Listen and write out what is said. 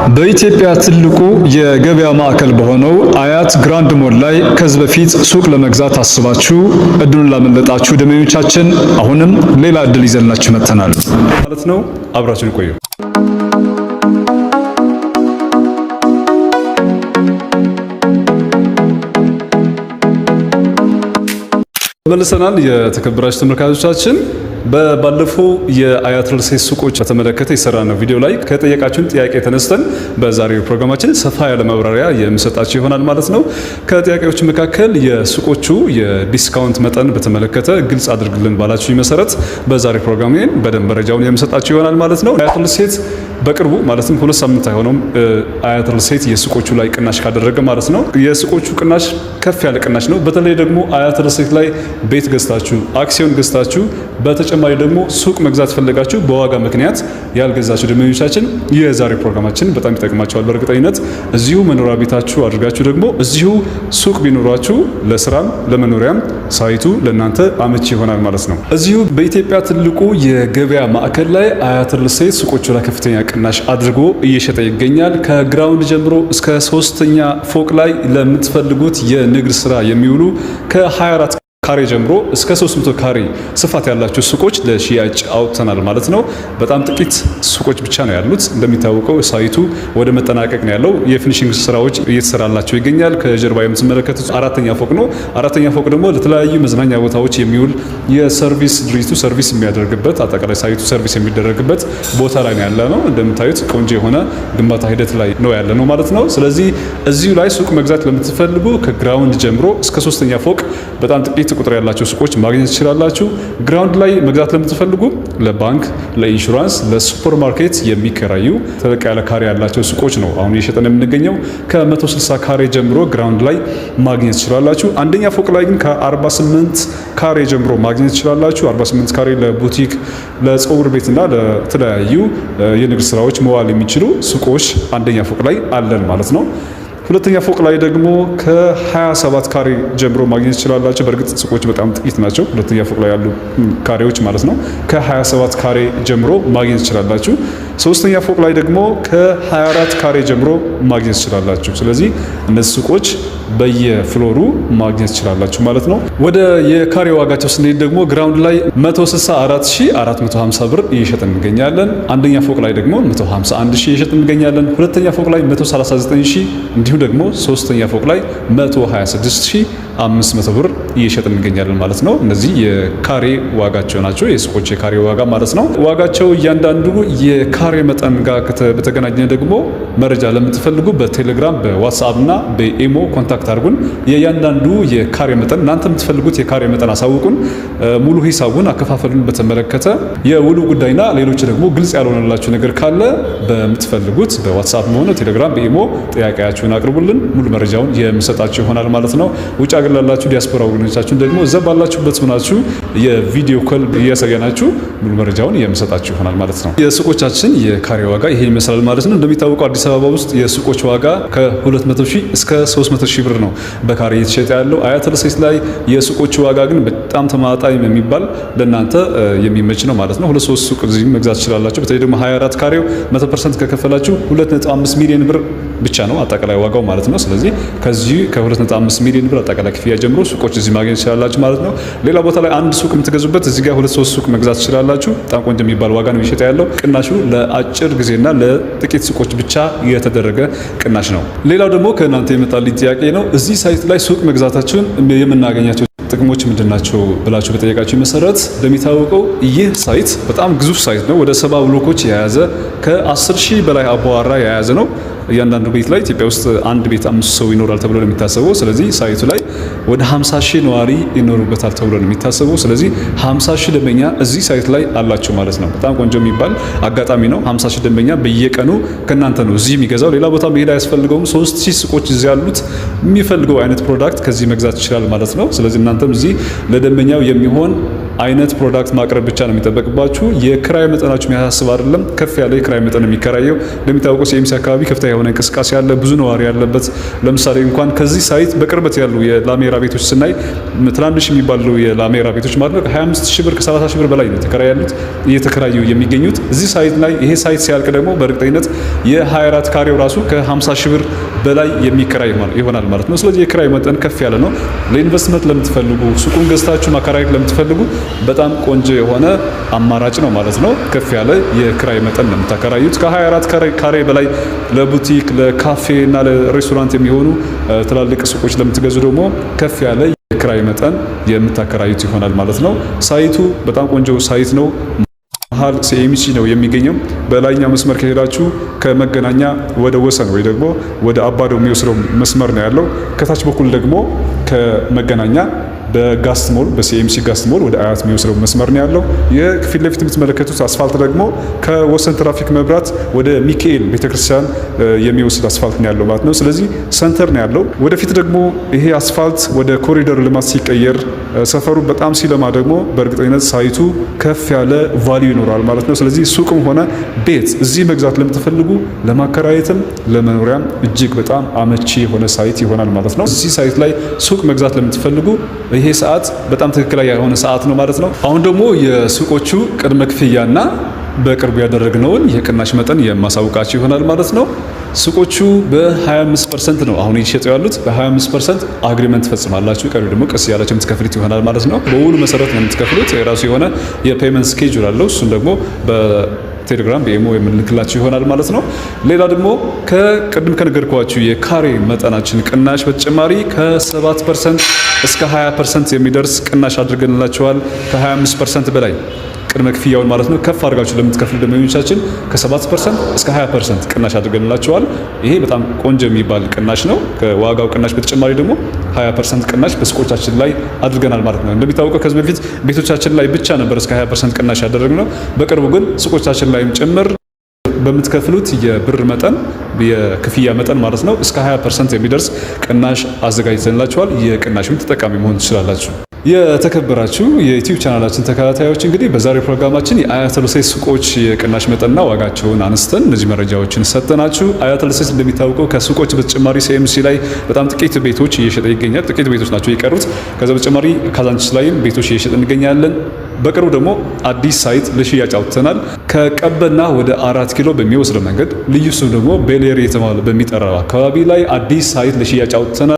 በኢትዮጵያ ትልቁ የገበያ ማዕከል በሆነው አያት ግራንድ ሞል ላይ ከዚህ በፊት ሱቅ ለመግዛት አስባችሁ እድሉን ላመለጣችሁ ደንበኞቻችን አሁንም ሌላ እድል ይዘንላችሁ መጥተናል ማለት ነው። አብራችሁን ቆዩ። መልሰናል። የተከበራችሁ ተመልካቾቻችን ባለፈው የአያት ሪል ስቴት ሱቆች በተመለከተ የሰራነው ቪዲዮ ላይ ከጠየቃችሁን ጥያቄ ተነስተን በዛሬው ፕሮግራማችን ሰፋ ያለ ማብራሪያ የምሰጣችሁ ይሆናል ማለት ነው። ከጥያቄዎች መካከል የሱቆቹ የዲስካውንት መጠን በተመለከተ ግልጽ አድርግልን ባላችሁ መሰረት በዛሬው ፕሮግራም በደንብ መረጃውን የምሰጣችሁ ይሆናል ማለት ነው። አያት ሪል ስቴት በቅርቡ ማለትም 2 ሳምንት አይሆነውም አያት ሪል ስቴት የሱቆቹ ላይ ቅናሽ ካደረገ ማለት ነው። የሱቆቹ ቅናሽ ከፍ ያለ ቅናሽ ነው። በተለይ ደግሞ አያት ሪል ስቴት ላይ ቤት ገዝታችሁ አክሲዮን ገዝታችሁ በተጨማሪ ደግሞ ሱቅ መግዛት ፈልጋችሁ በዋጋ ምክንያት ያልገዛችሁ ደንበኞቻችን የዛሬ ፕሮግራማችን በጣም ይጠቅማችኋል። በእርግጠኝነት እዚሁ መኖሪያ ቤታችሁ አድርጋችሁ ደግሞ እዚሁ ሱቅ ቢኖራችሁ ለስራም ለመኖሪያም ሳይቱ ለእናንተ አመቺ ይሆናል ማለት ነው። እዚሁ በኢትዮጵያ ትልቁ የገበያ ማዕከል ላይ አያት ሪል ስቴት ሱቆቹ ላይ ከፍተኛ ቅናሽ አድርጎ እየሸጠ ይገኛል። ከግራውንድ ጀምሮ እስከ 3ኛ ፎቅ ላይ ለምትፈልጉት የንግድ ስራ የሚውሉ ከ24 ካሬ ጀምሮ እስከ 300 ካሬ ስፋት ያላቸው ሱቆች ለሽያጭ አውጥተናል ማለት ነው። በጣም ጥቂት ሱቆች ብቻ ነው ያሉት። እንደሚታወቀው ሳይቱ ወደ መጠናቀቅ ነው ያለው። የፊኒሺንግ ስራዎች እየተሰራላቸው ይገኛል። ከጀርባ የምትመለከቱት 4ኛ ፎቅ ነው። 4ኛ ፎቅ ደግሞ ለተለያዩ መዝናኛ ቦታዎች የሚውል የሰርቪስ ድርጅቱ ሰርቪስ የሚያደርግበት አጠቃላይ ሳይቱ ሰርቪስ የሚደረግበት ቦታ ላይ ነው ያለ ነው። እንደምታዩት ቆንጆ የሆነ ግንባታ ሂደት ላይ ነው ያለ ነው ማለት ነው። ስለዚህ እዚሁ ላይ ሱቅ መግዛት ለምትፈልጉ ከግራውንድ ጀምሮ እስከ 3ኛ ፎቅ በጣም ጥቂት ቁጥር ያላቸው ሱቆች ማግኘት ትችላላችሁ። ግራውንድ ላይ መግዛት ለምትፈልጉ ለባንክ፣ ለኢንሹራንስ፣ ለሱፐር ማርኬት የሚከራዩ ተለቅ ያለ ካሬ ያላቸው ሱቆች ነው አሁን እየሸጠን የምንገኘው። ከ160 ካሬ ጀምሮ ግራውንድ ላይ ማግኘት ትችላላችሁ። አንደኛ ፎቅ ላይ ግን ከ48 ካሬ ጀምሮ ማግኘት ትችላላችሁ። 48 ካሬ ለቡቲክ፣ ለፀጉር ቤትና ለተለያዩ የንግድ ስራዎች መዋል የሚችሉ ሱቆች አንደኛ ፎቅ ላይ አለን ማለት ነው። ሁለተኛ ፎቅ ላይ ደግሞ ከ27 ካሬ ጀምሮ ማግኘት ትችላላችሁ። በእርግጥ ሱቆች በጣም ጥቂት ናቸው፣ ሁለተኛ ፎቅ ላይ ያሉ ካሬዎች ማለት ነው። ከ27 ካሬ ጀምሮ ማግኘት ትችላላችሁ። ሶስተኛ ፎቅ ላይ ደግሞ ከ24 ካሬ ጀምሮ ማግኘት ትችላላችሁ። ስለዚህ እነዚህ ሱቆች በየፍሎሩ ማግኘት ትችላላችሁ ማለት ነው። ወደ የካሬ ዋጋቸው ስንሄድ ደግሞ ግራውንድ ላይ 164,450 ብር እየሸጥን እንገኛለን። አንደኛ ፎቅ ላይ ደግሞ 151,000 እየሸጥን እንገኛለን። ሁለተኛ ፎቅ ላይ 139,000 እንዲሁም ደግሞ ሶስተኛ ፎቅ ላይ 126,500 ብር እየሸጥን እንገኛለን ማለት ነው። እነዚህ የካሬ ዋጋቸው ናቸው፣ የሱቆች የካሬ ዋጋ ማለት ነው። ዋጋቸው እያንዳንዱ የካሬ መጠን ጋር በተገናኘ ደግሞ መረጃ ለምትፈልጉ በቴሌግራም በዋትስአፕ እና በኢሞ ኮንታክት አድርጉን። የእያንዳንዱ የካሬ መጠን እናንተ የምትፈልጉት የካሬ መጠን አሳውቁን። ሙሉ ሂሳቡን አከፋፈሉን በተመለከተ የውሉ ጉዳይና ሌሎች ደግሞ ግልጽ ያልሆነላችሁ ነገር ካለ በምትፈልጉት በዋትስአፕ ሆነ ቴሌግራም በኢሞ ጥያቄያችሁን አቅርቡልን። ሙሉ መረጃውን የምሰጣችሁ ይሆናል ማለት ነው። ውጭ ሀገር ላላችሁ ዲያስፖራ ወገኖቻችሁን ደግሞ እዛ ባላችሁበት ሆናችሁ የቪዲዮ ኮል እያሳየናችሁ ሙሉ መረጃውን የምሰጣችሁ ይሆናል ማለት ነው። የሱቆቻችን የካሬ ዋጋ ይሄ ይመስላል ማለት ነው። እንደሚታወቀው አዲስ አበባ ውስጥ የሱቆች ዋጋ ከ200,000 እስከ 300,000 ብር ነው በካሬ እየተሸጠ ያለው። አያት ሪል ስቴት ላይ የሱቆች ዋጋ ግን በጣም ተመጣጣኝ የሚባል ለእናንተ የሚመች ነው ማለት ነው። 2-3 ሱቅ እዚህ መግዛት ትችላላችሁ። በተለይ ደግሞ 24 ካሬው 100% ከከፈላችሁ 2.5 ሚሊዮን ብር ብቻ ነው አጠቃላይ ዋጋው ማለት ነው። ስለዚህ ከዚህ ከ2.5 ሚሊዮን ብር አጠቃላይ ክፍያ ጀምሮ ሱቆች እዚህ ማግኘት ትችላላችሁ ማለት ነው። ሌላ ቦታ ላይ አንድ ሱቅ የምትገዙበት እዚህ ጋር 2-3 ሱቅ መግዛት ትችላላችሁ። በጣም ቆንጆ የሚባል ዋጋ ነው የሚሸጠ ያለው። ቅናሹ ለአጭር ጊዜና ለጥቂት ሱቆች ብቻ የተደረገ ቅናሽ ነው። ሌላው ደግሞ ከእናንተ የመጣልኝ ጥያቄ ነው። እዚህ ሳይት ላይ ሱቅ መግዛታችሁን የምናገኛቸው ጥቅሞች ምንድናቸው ብላችሁ በጠየቃችሁ መሰረት እንደሚታወቀው ይህ ሳይት በጣም ግዙፍ ሳይት ነው። ወደ 70 ብሎኮች የያዘ ከ10,000 በላይ አባዋራ የያዘ ነው። እያንዳንዱ ቤት ላይ ኢትዮጵያ ውስጥ አንድ ቤት 5 ሰው ይኖራል ተብሎ ነው የሚታሰበው። ስለዚህ ሳይቱ ላይ ወደ 50,000 ነዋሪ ይኖሩበታል ተብሎ ነው የሚታሰበው። ስለዚህ 50,000 ደንበኛ እዚህ ሳይት ላይ አላችሁ ማለት ነው። በጣም ቆንጆ የሚባል አጋጣሚ ነው። 50,000 ደንበኛ በየቀኑ ከእናንተ ነው እዚህ የሚገዛው። ሌላ ቦታ መሄድ አያስፈልገውም። 3,000 ሱቆች እዚህ ያሉት የሚፈልገው አይነት ፕሮዳክት ከዚህ መግዛት ይችላል ማለት ነው። ስለዚህ እናንተም እዚህ ለደንበኛው የሚሆን አይነት ፕሮዳክት ማቅረብ ብቻ ነው የሚጠበቅባችሁ። የክራይ መጠናችሁ የሚያሳስብ አይደለም። ከፍ ያለ የክራይ መጠን የሚከራየው እንደሚታወቀው ሲኤምሲ አካባቢ ከፍተኛ የሆነ እንቅስቃሴ ያለ ብዙ ነዋሪ ያለበት። ለምሳሌ እንኳን ከዚህ ሳይት በቅርበት ያሉ የላሜራ ቤቶች ስናይ ትናንሽ የሚባሉ የላሜራ ቤቶች ማለት ነው ከ25000 ብር ከ30000 ብር በላይ ነው እየተከራዩ የሚገኙት። እዚህ ሳይት ላይ ይሄ ሳይት ሲያልቅ ደግሞ በእርግጠኝነት የ24 ካሬው ራሱ ከ50000 ብር በላይ የሚከራይ ይሆናል ማለት ነው። ስለዚህ የክራይ መጠን ከፍ ያለ ነው። ለኢንቨስትመንት ለምትፈልጉ ሱቁን ገዝታችሁ ማከራየት ለምትፈልጉ በጣም ቆንጆ የሆነ አማራጭ ነው ማለት ነው። ከፍ ያለ የክራይ መጠን ነው የምታከራዩት። ከ24 ካሬ በላይ ለቡቲክ ለካፌ እና ለሬስቶራንት የሚሆኑ ትላልቅ ሱቆች ለምትገዙ ደግሞ ከፍ ያለ የክራይ መጠን የምታከራዩት ይሆናል ማለት ነው። ሳይቱ በጣም ቆንጆ ሳይት ነው። መሀል ሲኤምሲ ነው የሚገኘው። በላይኛው መስመር ከሄዳችሁ ከመገናኛ ወደ ወሰን ወይ ደግሞ ወደ አባዶ የሚወስደው መስመር ነው ያለው። ከታች በኩል ደግሞ ከመገናኛ በጋስት ሞል በሲኤምሲ ጋስት ሞል ወደ አያት የሚወስደው መስመር ነው ያለው። የፊት ለፊት የምትመለከቱት አስፋልት ደግሞ ከወሰን ትራፊክ መብራት ወደ ሚካኤል ቤተክርስቲያን የሚወስድ አስፋልት ነው ያለው ማለት ነው። ስለዚህ ሰንተር ነው ያለው። ወደፊት ደግሞ ይሄ አስፋልት ወደ ኮሪደር ልማት ሲቀየር ሰፈሩ በጣም ሲለማ ደግሞ በእርግጠኝነት ሳይቱ ከፍ ያለ ቫልዩ ይኖራል ማለት ነው። ስለዚህ ሱቅም ሆነ ቤት እዚህ መግዛት ለምትፈልጉ ለማከራየትም ለመኖሪያም እጅግ በጣም አመቺ የሆነ ሳይት ይሆናል ማለት ነው። እዚህ ሳይት ላይ ሱቅ መግዛት ለምትፈልጉ ይሄ ሰዓት በጣም ትክክለኛ የሆነ ሰዓት ነው ማለት ነው። አሁን ደግሞ የሱቆቹ ቅድመ ክፍያና በቅርቡ ያደረግነውን የቅናሽ መጠን የማሳውቃችሁ ይሆናል ማለት ነው። ሱቆቹ በ25% ነው አሁን እየተሸጡ ያሉት። በ25% አግሪመንት ትፈጽማላችሁ። ቀሪው ደግሞ ቀስ ያላችሁ የምትከፍሉት ይሆናል ማለት ነው። በውሉ መሰረት ነው የምትከፍሉት። የራሱ የሆነ የፔመንት ስኬጁል አለው። እሱን ደግሞ ቴሌግራም በኢሞ የምንልክላችሁ ይሆናል ማለት ነው። ሌላ ደግሞ ከቅድም ከነገርኳችሁ የካሬ መጠናችን ቅናሽ በተጨማሪ ከ7% እስከ 20% የሚደርስ ቅናሽ አድርገንላችኋል። ከ25% በላይ ቅድመ ክፍያውን ማለት ነው ከፍ አድርጋችሁ ለምትከፍሉ ደንበኞቻችን ከ7% እስከ 20% ቅናሽ አድርገንላችኋል። ይሄ በጣም ቆንጆ የሚባል ቅናሽ ነው። ከዋጋው ቅናሽ በተጨማሪ ደግሞ 20% ቅናሽ በሱቆቻችን ላይ አድርገናል ማለት ነው። እንደሚታወቀው ከዚህ በፊት ቤቶቻችን ላይ ብቻ ነበር እስከ 20% ቅናሽ ያደረግነው። በቅርቡ ግን ሱቆቻችን ላይም ጭምር በምትከፍሉት የብር መጠን የክፍያ መጠን ማለት ነው እስከ 20% የሚደርስ ቅናሽ አዘጋጅተንላችኋል። የቅናሹን ተጠቃሚ መሆን ትችላላችሁ። የተከበራችሁ የዩቲዩብ ቻናላችን ተከታታዮች እንግዲህ በዛሬው ፕሮግራማችን የአያተል ሴት ሱቆች የቅናሽ መጠንና ዋጋቸውን አንስተን እነዚህ መረጃዎችን ሰጠናችሁ። አያተል ሴት እንደሚታወቀው ከሱቆች በተጨማሪ ሲኤምሲ ላይ በጣም ጥቂት ቤቶች እየሸጠ ይገኛል። ጥቂት ቤቶች ናቸው የቀሩት። ከዛ በተጨማሪ ካዛንቺስ ላይም ቤቶች እየሸጠ እንገኛለን። በቅርቡ ደግሞ አዲስ ሳይት ለሽያጭ አውጥተናል። ከቀበና ወደ 4 ኪሎ በሚወስደው መንገድ ልዩ ስም ደግሞ ቤሌር የተባለ በሚጠራው አካባቢ ላይ አዲስ ሳይት ለሽያጭ አውጥተናል።